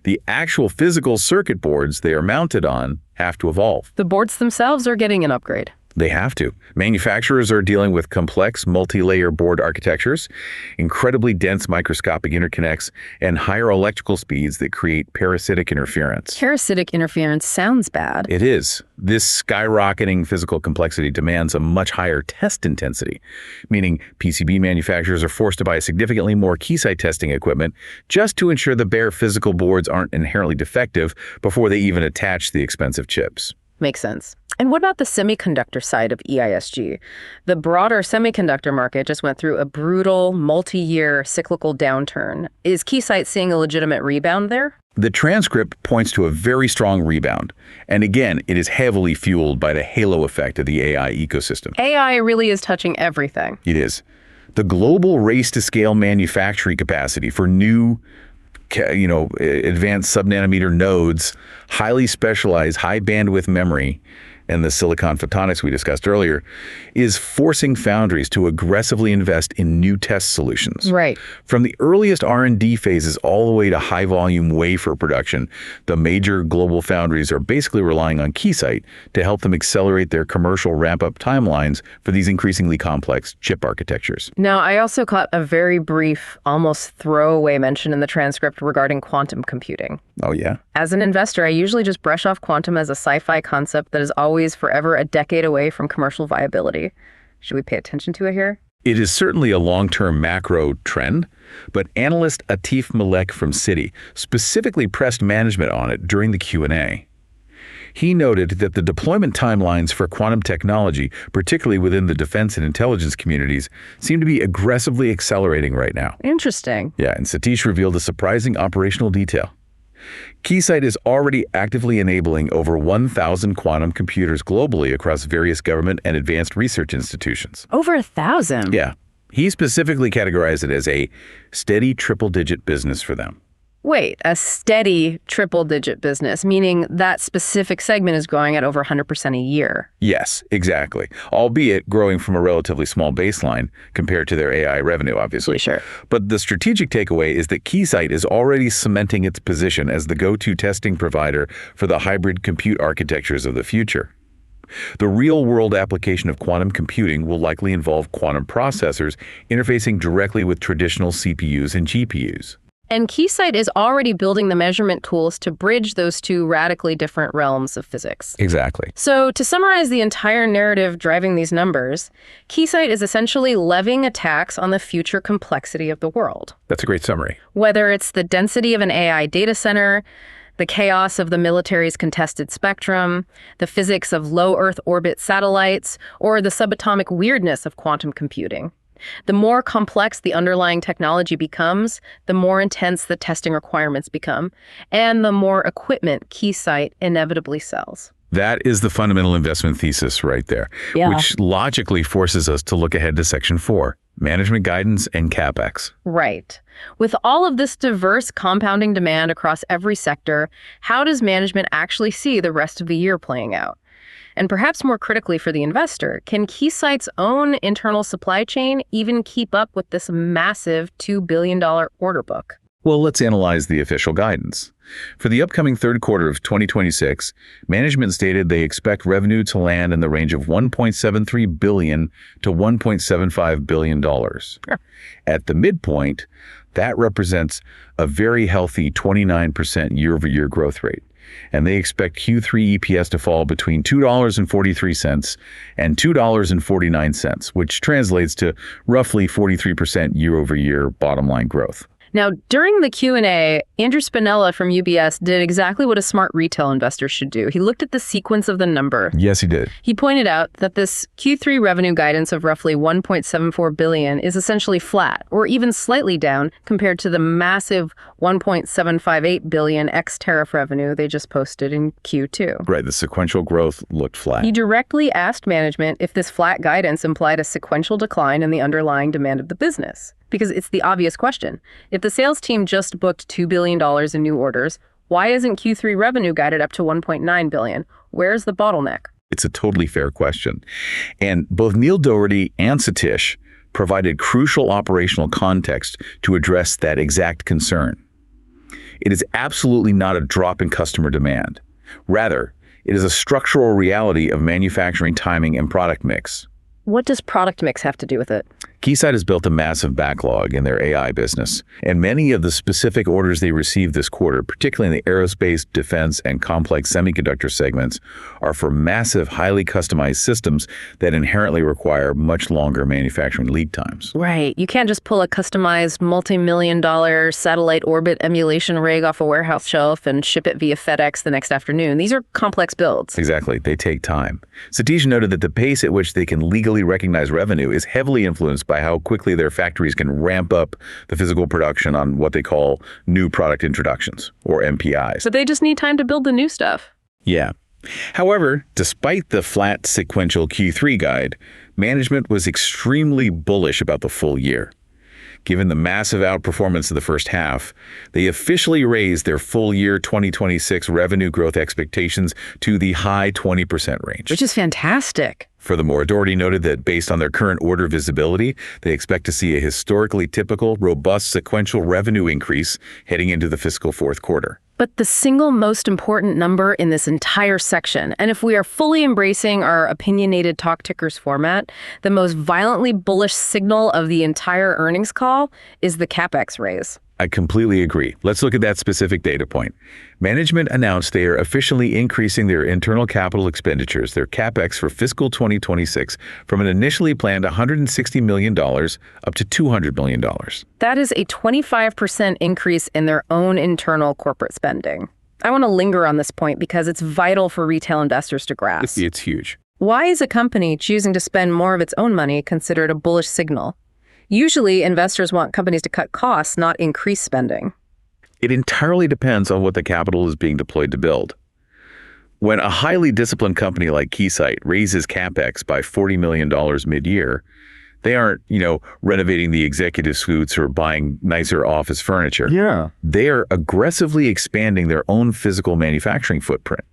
the actual physical circuit boards they are mounted on have to evolve. The boards themselves are getting an upgrade. They have to. Manufacturers are dealing with complex multi-layer board architectures, incredibly dense microscopic interconnects, and higher electrical speeds that create parasitic interference. Parasitic interference sounds bad. It is. This skyrocketing physical complexity demands a much higher test intensity, meaning PCB manufacturers are forced to buy significantly more Keysight testing equipment just to ensure the bare physical boards aren't inherently defective before they even attach the expensive chips. Makes sense. And what about the semiconductor side of EISG? The broader semiconductor market just went through a brutal, multi-year cyclical downturn. Is Keysight seeing a legitimate rebound there? The transcript points to a very strong rebound. And again, it is heavily fueled by the halo effect of the AI ecosystem. AI really is touching everything. It is. The global race to scale manufacturing capacity for new advanced sub-nanometer nodes, highly specialized, high bandwidth memory, and the silicon photonics we discussed earlier, is forcing foundries to aggressively invest in new test solutions. Right. From the earliest R&D phases all the way to high-volume wafer production, the major global foundries are basically relying on Keysight to help them accelerate their commercial ramp-up timelines for these increasingly complex chip architectures. Now, I also caught a very brief, almost throwaway mention in the transcript regarding quantum computing. Oh, yeah? As an investor, I usually just brush off quantum as a sci-fi concept that is always forever a decade away from commercial viability. Should we pay attention to it here? It is certainly a long-term macro trend, but analyst Atif Malek from Citi specifically pressed management on it during the Q&A. He noted that the deployment timelines for quantum technology, particularly within the defense and intelligence communities, seem to be aggressively accelerating right now. Interesting. Yeah, and Satish revealed a surprising operational detail. Keysight is already actively enabling over 1,000 quantum computers globally across various government and advanced research institutions. Over 1,000? Yeah. He specifically categorized it as a steady triple-digit business for them. Wait, a steady triple-digit business, meaning that specific segment is growing at over 100% a year. Yes, exactly. Albeit growing from a relatively small baseline compared to their AI revenue, obviously. Sure. But the strategic takeaway is that Keysight is already cementing its position as the go-to testing provider for the hybrid compute architectures of the future. The real-world application of quantum computing will likely involve quantum processors interfacing directly with traditional CPUs and GPUs. And Keysight is already building the measurement tools to bridge those two radically different realms of physics. Exactly. So to summarize the entire narrative driving these numbers, Keysight is essentially levying a tax on the future complexity of the world. That's a great summary. Whether it's the density of an AI data center, the chaos of the military's contested spectrum, the physics of low Earth orbit satellites, or the subatomic weirdness of quantum computing. The more complex the underlying technology becomes, the more intense the testing requirements become, and the more equipment Keysight inevitably sells. That is the fundamental investment thesis right there, which logically forces us to look ahead to Section 4, management guidance and CapEx. Right. With all of this diverse compounding demand across every sector, how does management actually see the rest of the year playing out? And perhaps more critically for the investor, can Keysight's own internal supply chain even keep up with this massive $2 billion order book? Well, let's analyze the official guidance. For the upcoming third quarter of 2026, management stated they expect revenue to land in the range of $1.73 billion to $1.75 billion. Sure. At the midpoint, that represents a very healthy 29% year-over-year growth rate. And they expect Q3 EPS to fall between $2.43 and $2.49, which translates to roughly 43% year-over-year bottom line growth. Now, during the Q&A, Andrew Spinella from UBS did exactly what a smart retail investor should do. He looked at the sequence of the number. Yes, he did. He pointed out that this Q3 revenue guidance of roughly $1.74 billion is essentially flat, or even slightly down compared to the massive $1.758 billion ex-tariff revenue they just posted in Q2. Right, the sequential growth looked flat. He directly asked management if this flat guidance implied a sequential decline in the underlying demand of the business. Because it's the obvious question. If the sales team just booked $2 billion in new orders, why isn't Q3 revenue guided up to $1.9 billion? Where's the bottleneck? It's a totally fair question. And both Neil Dougherty and Satish provided crucial operational context to address that exact concern. It is absolutely not a drop in customer demand. Rather, it is a structural reality of manufacturing timing and product mix. What does product mix have to do with it? Keysight has built a massive backlog in their AI business, and many of the specific orders they received this quarter, particularly in the aerospace, defense, and complex semiconductor segments, are for massive, highly customized systems that inherently require much longer manufacturing lead times. Right. You can't just pull a customized multi-million-dollar satellite orbit emulation rig off a warehouse shelf and ship it via FedEx the next afternoon. These are complex builds. Exactly. They take time. Satish noted that the pace at which they can legally recognize revenue is heavily influenced by how quickly their factories can ramp up the physical production on what they call new product introductions, or NPIs. So they just need time to build the new stuff. Yeah. However, despite the flat sequential Q3 guide, management was extremely bullish about the full year. Given the massive outperformance of the first half, they officially raised their full year 2026 revenue growth expectations to the high 20% range. Which is fantastic. Furthermore, Doherty noted that based on their current order visibility, they expect to see a historically typical, robust sequential revenue increase heading into the fiscal fourth quarter. But the single most important number in this entire section, and if we are fully embracing our opinionated talk tickers format, the most violently bullish signal of the entire earnings call is the CapEx raise. I completely agree. Let's look at that specific data point. Management announced they are officially increasing their internal capital expenditures, their CapEx for fiscal 2026, from an initially planned $160 million up to $200 million. That is a 25% increase in their own internal corporate spending. I want to linger on this point because it's vital for retail investors to grasp. It's huge. Why is a company choosing to spend more of its own money considered a bullish signal? Usually, investors want companies to cut costs, not increase spending. It entirely depends on what the capital is being deployed to build. When a highly disciplined company like Keysight raises CapEx by $40 million mid-year, they aren't, renovating the executive suites or buying nicer office furniture. Yeah. They are aggressively expanding their own physical manufacturing footprint.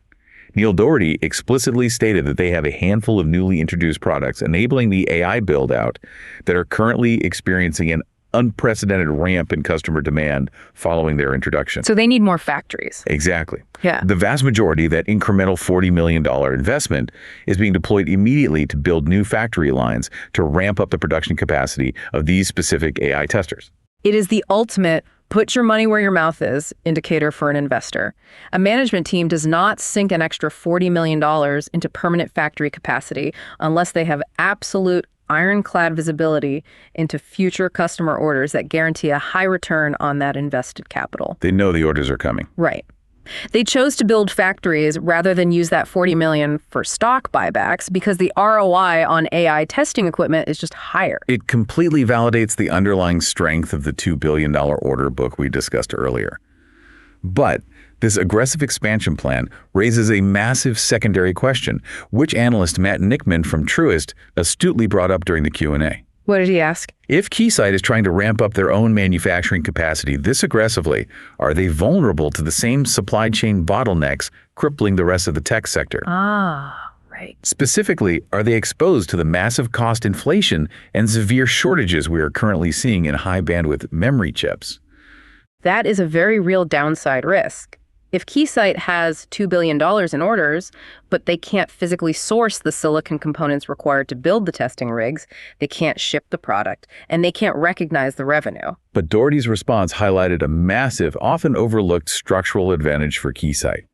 Neil Doherty explicitly stated that they have a handful of newly introduced products enabling the AI build-out that are currently experiencing an unprecedented ramp in customer demand following their introduction. So they need more factories. Exactly. Yeah. The vast majority of that incremental $40 million investment is being deployed immediately to build new factory lines to ramp up the production capacity of these specific AI testers. It is the ultimate put your money where your mouth is indicator for an investor. A management team does not sink an extra $40 million into permanent factory capacity unless they have absolute ironclad visibility into future customer orders that guarantee a high return on that invested capital. They know the orders are coming. Right. They chose to build factories rather than use that $40 million for stock buybacks because the ROI on AI testing equipment is just higher. It completely validates the underlying strength of the $2 billion order book we discussed earlier. But this aggressive expansion plan raises a massive secondary question, which analyst Matt Nickman from Truist astutely brought up during the Q&A. What did he ask? If Keysight is trying to ramp up their own manufacturing capacity this aggressively, are they vulnerable to the same supply chain bottlenecks crippling the rest of the tech sector? Right. Specifically, are they exposed to the massive cost inflation and severe shortages we are currently seeing in high bandwidth memory chips? That is a very real downside risk. If Keysight has $2 billion in orders, but they can't physically source the silicon components required to build the testing rigs, they can't ship the product, and they can't recognize the revenue. But Doherty's response highlighted a massive, often overlooked structural advantage for Keysight.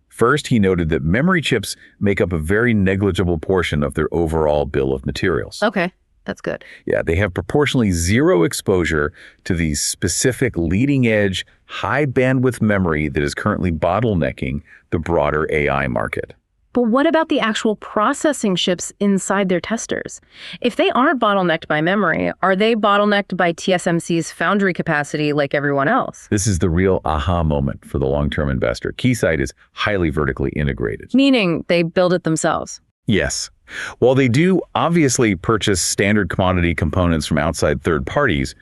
First, he noted that memory chips make up a very negligible portion of their overall bill of materials. Okay. That's good. Yeah, they have proportionally zero exposure to the specific leading-edge, high-bandwidth memory that is currently bottlenecking the broader AI market. But what about the actual processing chips inside their testers? If they aren't bottlenecked by memory, are they bottlenecked by TSMC's foundry capacity like everyone else? This is the real aha moment for the long-term investor. Keysight is highly vertically integrated. Meaning they build it themselves. Yes. While they do obviously purchase standard commodity components from outside third parties,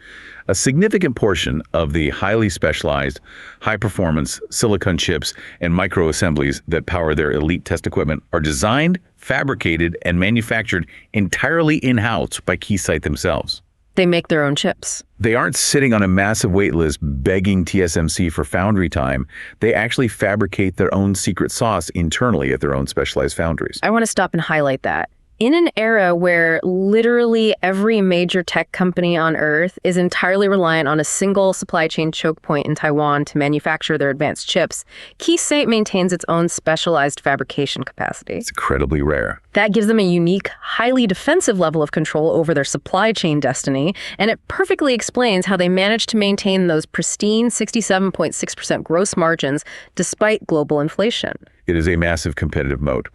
a significant portion of the highly specialized, high-performance silicon chips and microassemblies that power their elite test equipment are designed, fabricated, and manufactured entirely in-house by Keysight themselves. They make their own chips. They aren't sitting on a massive wait list begging TSMC for foundry time. They actually fabricate their own secret sauce internally at their own specialized foundries. I want to stop and highlight that. In an era where literally every major tech company on Earth is entirely reliant on a single supply chain choke point in Taiwan to manufacture their advanced chips, Keysight maintains its own specialized fabrication capacity. It's incredibly rare. That gives them a unique, highly defensive level of control over their supply chain destiny, and it perfectly explains how they managed to maintain those pristine 67.6% gross margins despite global inflation. It is a massive competitive moat.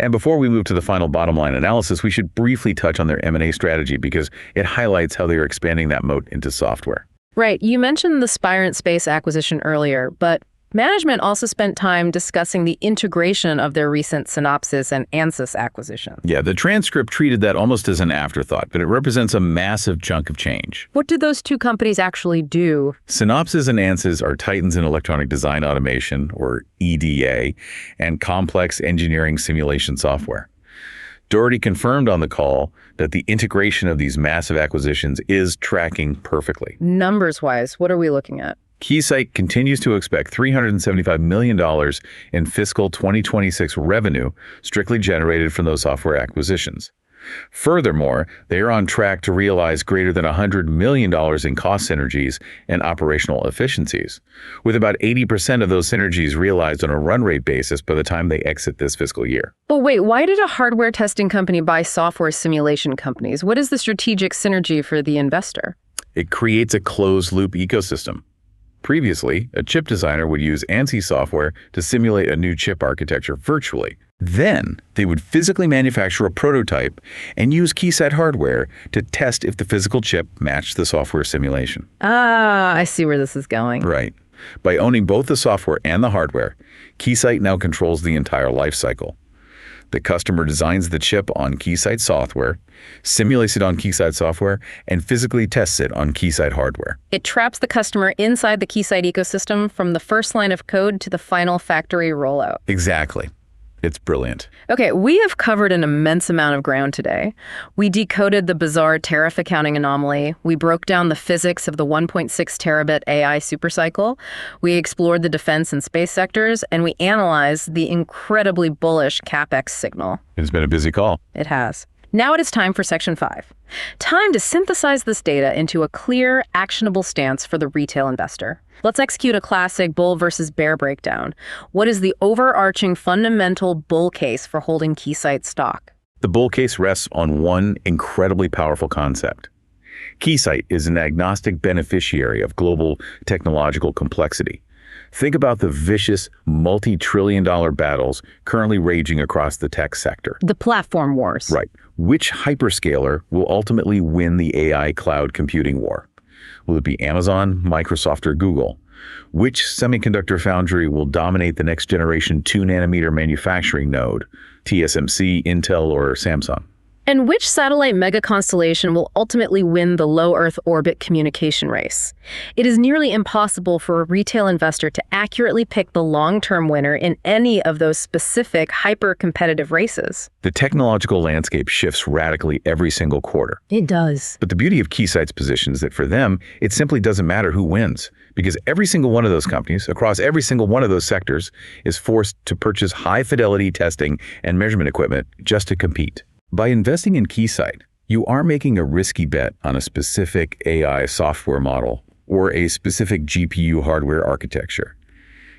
And before we move to the final bottom line analysis, we should briefly touch on their M&A strategy because it highlights how they are expanding that moat into software. Right. You mentioned the Spirent Space acquisition earlier, but management also spent time discussing the integration of their recent Synopsys and Ansys acquisitions. Yeah, the transcript treated that almost as an afterthought, but it represents a massive chunk of change. What do those two companies actually do? Synopsys and Ansys are titans in electronic design automation, or EDA, and complex engineering simulation software. Doherty confirmed on the call that the integration of these massive acquisitions is tracking perfectly. Numbers-wise, what are we looking at? Keysight continues to expect $375 million in fiscal 2026 revenue strictly generated from those software acquisitions. Furthermore, they are on track to realize greater than $100 million in cost synergies and operational efficiencies, with about 80% of those synergies realized on a run rate basis by the time they exit this fiscal year. But wait, why did a hardware testing company buy software simulation companies? What is the strategic synergy for the investor? It creates a closed-loop ecosystem. Previously, a chip designer would use ANSI software to simulate a new chip architecture virtually. Then, they would physically manufacture a prototype and use Keysight hardware to test if the physical chip matched the software simulation. Ah, I see where this is going. Right. By owning both the software and the hardware, Keysight now controls the entire life cycle. The customer designs the chip on Keysight software, simulates it on Keysight software, and physically tests it on Keysight hardware. It traps the customer inside the Keysight ecosystem from the first line of code to the final factory rollout. Exactly. It's brilliant. Okay, we have covered an immense amount of ground today. We decoded the bizarre tariff accounting anomaly. We broke down the physics of the 1.6 terabit AI supercycle. We explored the defense and space sectors, and we analyzed the incredibly bullish CapEx signal. It's been a busy call. It has. Now it is time for Section 5. Time to synthesize this data into a clear, actionable stance for the retail investor. Let's execute a classic bull versus bear breakdown. What is the overarching fundamental bull case for holding Keysight stock? The bull case rests on one incredibly powerful concept. Keysight is an agnostic beneficiary of global technological complexity. Think about the vicious, multi-trillion-dollar battles currently raging across the tech sector. The platform wars. Right. Which hyperscaler will ultimately win the AI cloud computing war? Will it be Amazon, Microsoft, or Google? Which semiconductor foundry will dominate the next generation 2-nanometer manufacturing node? TSMC, Intel, or Samsung? And which satellite mega-constellation will ultimately win the low Earth orbit communication race? It is nearly impossible for a retail investor to accurately pick the long-term winner in any of those specific hyper-competitive races. The technological landscape shifts radically every single quarter. It does. But the beauty of Keysight's position is that for them, it simply doesn't matter who wins, because every single one of those companies, across every single one of those sectors, is forced to purchase high-fidelity testing and measurement equipment just to compete. By investing in Keysight, you are making a risky bet on a specific AI software model or a specific GPU hardware architecture.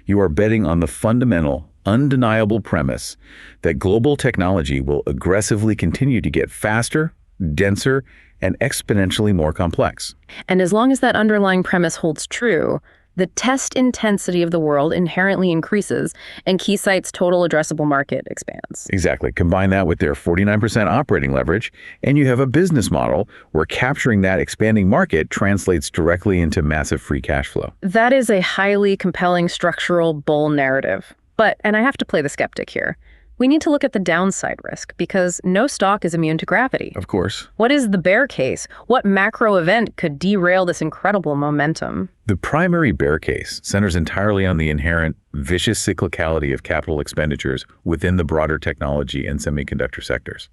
You are betting on the fundamental, undeniable premise that global technology will aggressively continue to get faster, denser, and exponentially more complex. And as long as that underlying premise holds true, the test intensity of the world inherently increases, and Keysight's total addressable market expands. Exactly. Combine that with their 49% operating leverage, and you have a business model where capturing that expanding market translates directly into massive free cash flow. That is a highly compelling structural bull narrative. But, and I have to play the skeptic here, we need to look at the downside risk because no stock is immune to gravity. Of course. What is the bear case? What macro event could derail this incredible momentum? The primary bear case centers entirely on the inherent vicious cyclicality of capital expenditures within the broader technology and semiconductor sectors.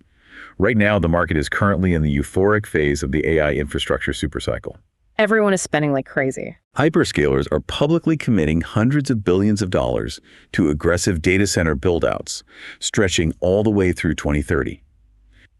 Right now, the market is currently in the euphoric phase of the AI infrastructure supercycle. Everyone is spending like crazy. Hyperscalers are publicly committing hundreds of billions of dollars to aggressive data center buildouts, stretching all the way through 2030.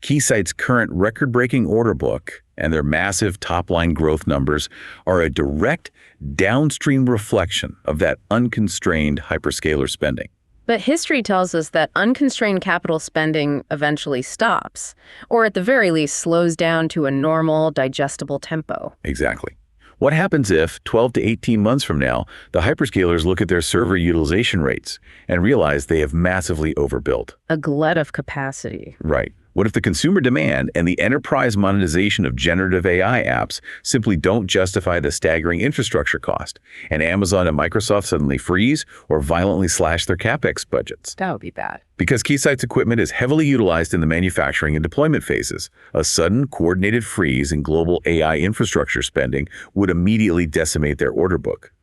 Keysight's current record-breaking order book and their massive top-line growth numbers are a direct downstream reflection of that unconstrained hyperscaler spending. But history tells us that unconstrained capital spending eventually stops, or at the very least slows down to a normal, digestible tempo. Exactly. What happens if, 12 to 18 months from now, the hyperscalers look at their server utilization rates and realize they have massively overbuilt? A glut of capacity. Right. What if the consumer demand and the enterprise monetization of generative AI apps simply don't justify the staggering infrastructure cost, and Amazon and Microsoft suddenly freeze or violently slash their CapEx budgets? That would be bad. Because Keysight's equipment is heavily utilized in the manufacturing and deployment phases, a sudden coordinated freeze in global AI infrastructure spending would immediately decimate their order book.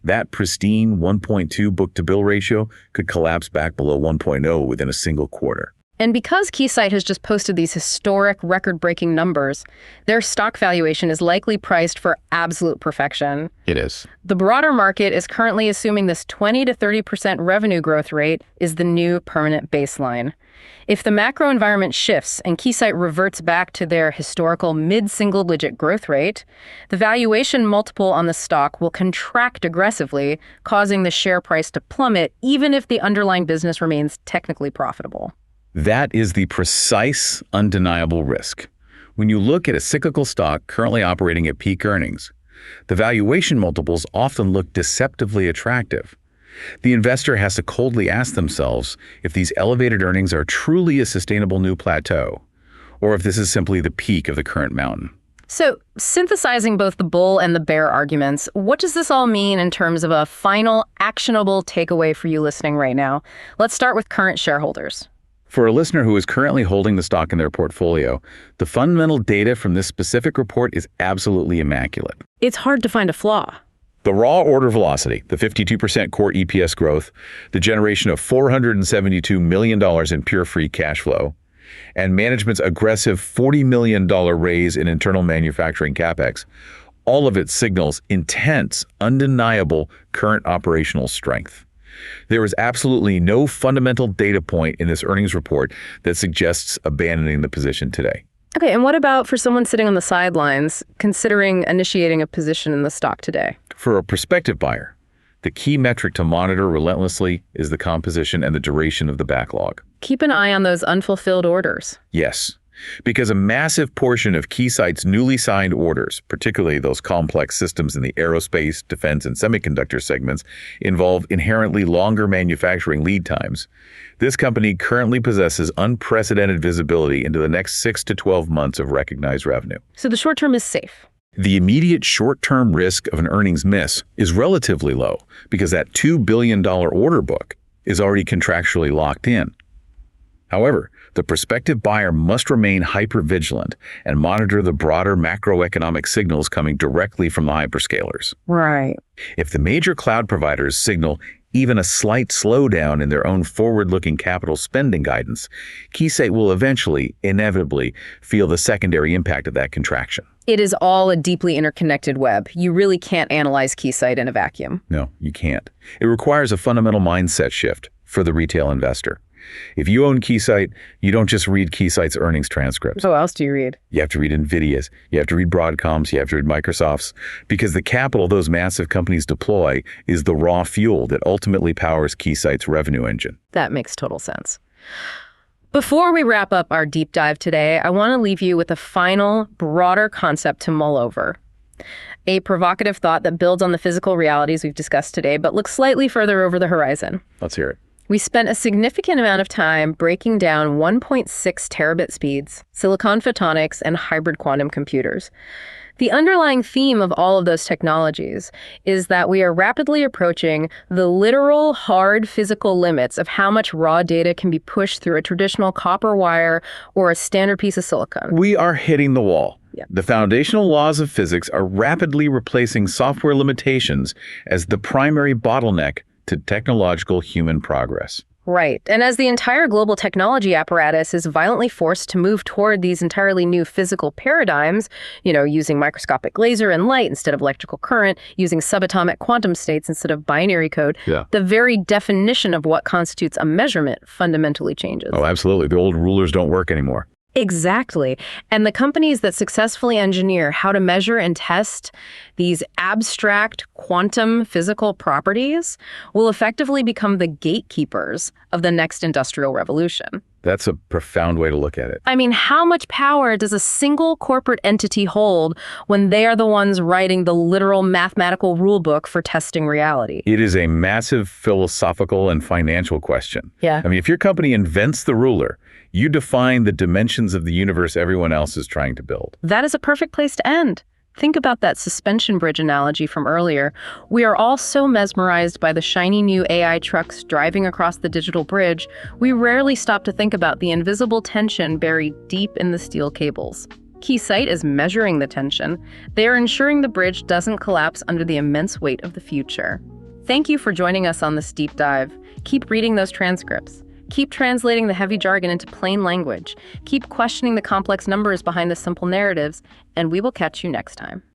That pristine 1.2 book-to-bill ratio could collapse back below 1.0 within a single quarter. And because Keysight has just posted these historic, record-breaking numbers, their stock valuation is likely priced for absolute perfection. It is. The broader market is currently assuming this 20 to 30% revenue growth rate is the new permanent baseline. If the macro environment shifts and Keysight reverts back to their historical mid-single-digit growth rate, the valuation multiple on the stock will contract aggressively, causing the share price to plummet even if the underlying business remains technically profitable. That is the precise, undeniable risk. When you look at a cyclical stock currently operating at peak earnings, the valuation multiples often look deceptively attractive. The investor has to coldly ask themselves if these elevated earnings are truly a sustainable new plateau, or if this is simply the peak of the current mountain. So, synthesizing both the bull and the bear arguments, what does this all mean in terms of a final, actionable takeaway for you listening right now? Let's start with current shareholders. For a listener who is currently holding the stock in their portfolio, the fundamental data from this specific report is absolutely immaculate. It's hard to find a flaw. The raw order velocity, the 52% core EPS growth, the generation of $472 million in pure free cash flow, and management's aggressive $40 million raise in internal manufacturing CapEx, all of it signals intense, undeniable current operational strength. There is absolutely no fundamental data point in this earnings report that suggests abandoning the position today. Okay, and what about for someone sitting on the sidelines, considering initiating a position in the stock today? For a prospective buyer, the key metric to monitor relentlessly is the composition and the duration of the backlog. Keep an eye on those unfulfilled orders. Yes, because a massive portion of Keysight's newly signed orders, particularly those complex systems in the aerospace, defense, and semiconductor segments, involve inherently longer manufacturing lead times. This company currently possesses unprecedented visibility into the next 6 to 12 months of recognized revenue. So the short term is safe. The immediate short-term risk of an earnings miss is relatively low because that $2 billion order book is already contractually locked in. However, the prospective buyer must remain hyper-vigilant and monitor the broader macroeconomic signals coming directly from the hyperscalers. Right. If the major cloud providers signal even a slight slowdown in their own forward-looking capital spending guidance, Keysight will eventually, inevitably, feel the secondary impact of that contraction. It is all a deeply interconnected web. You really can't analyze Keysight in a vacuum. No, you can't. It requires a fundamental mindset shift for the retail investor. If you own Keysight, you don't just read Keysight's earnings transcripts. Who else do you read? You have to read NVIDIA's, you have to read Broadcom's, you have to read Microsoft's, because the capital those massive companies deploy is the raw fuel that ultimately powers Keysight's revenue engine. That makes total sense. Before we wrap up our deep dive today, I want to leave you with a final, broader concept to mull over. A provocative thought that builds on the physical realities we've discussed today, but looks slightly further over the horizon. Let's hear it. We spent a significant amount of time breaking down 1.6 terabit speeds, silicon photonics, and hybrid quantum computers. The underlying theme of all of those technologies is that we are rapidly approaching the literal hard physical limits of how much raw data can be pushed through a traditional copper wire or a standard piece of silicon. We are hitting the wall. Yep. The foundational laws of physics are rapidly replacing software limitations as the primary bottleneck to technological human progress. Right. And as the entire global technology apparatus is violently forced to move toward these entirely new physical paradigms, using microscopic laser and light instead of electrical current, using subatomic quantum states instead of binary code, the very definition of what constitutes a measurement fundamentally changes. Oh, absolutely. The old rulers don't work anymore. Exactly. And the companies that successfully engineer how to measure and test these abstract quantum physical properties will effectively become the gatekeepers of the next industrial revolution. That's a profound way to look at it. I mean, how much power does a single corporate entity hold when they are the ones writing the literal mathematical rule book for testing reality? It is a massive philosophical and financial question. Yeah. I mean, if your company invents the ruler, you define the dimensions of the universe everyone else is trying to build. That is a perfect place to end. Think about that suspension bridge analogy from earlier. We are all so mesmerized by the shiny new AI trucks driving across the digital bridge, we rarely stop to think about the invisible tension buried deep in the steel cables. Keysight is measuring the tension. They are ensuring the bridge doesn't collapse under the immense weight of the future. Thank you for joining us on this deep dive. Keep reading those transcripts. Keep translating the heavy jargon into plain language. Keep questioning the complex numbers behind the simple narratives, and we will catch you next time.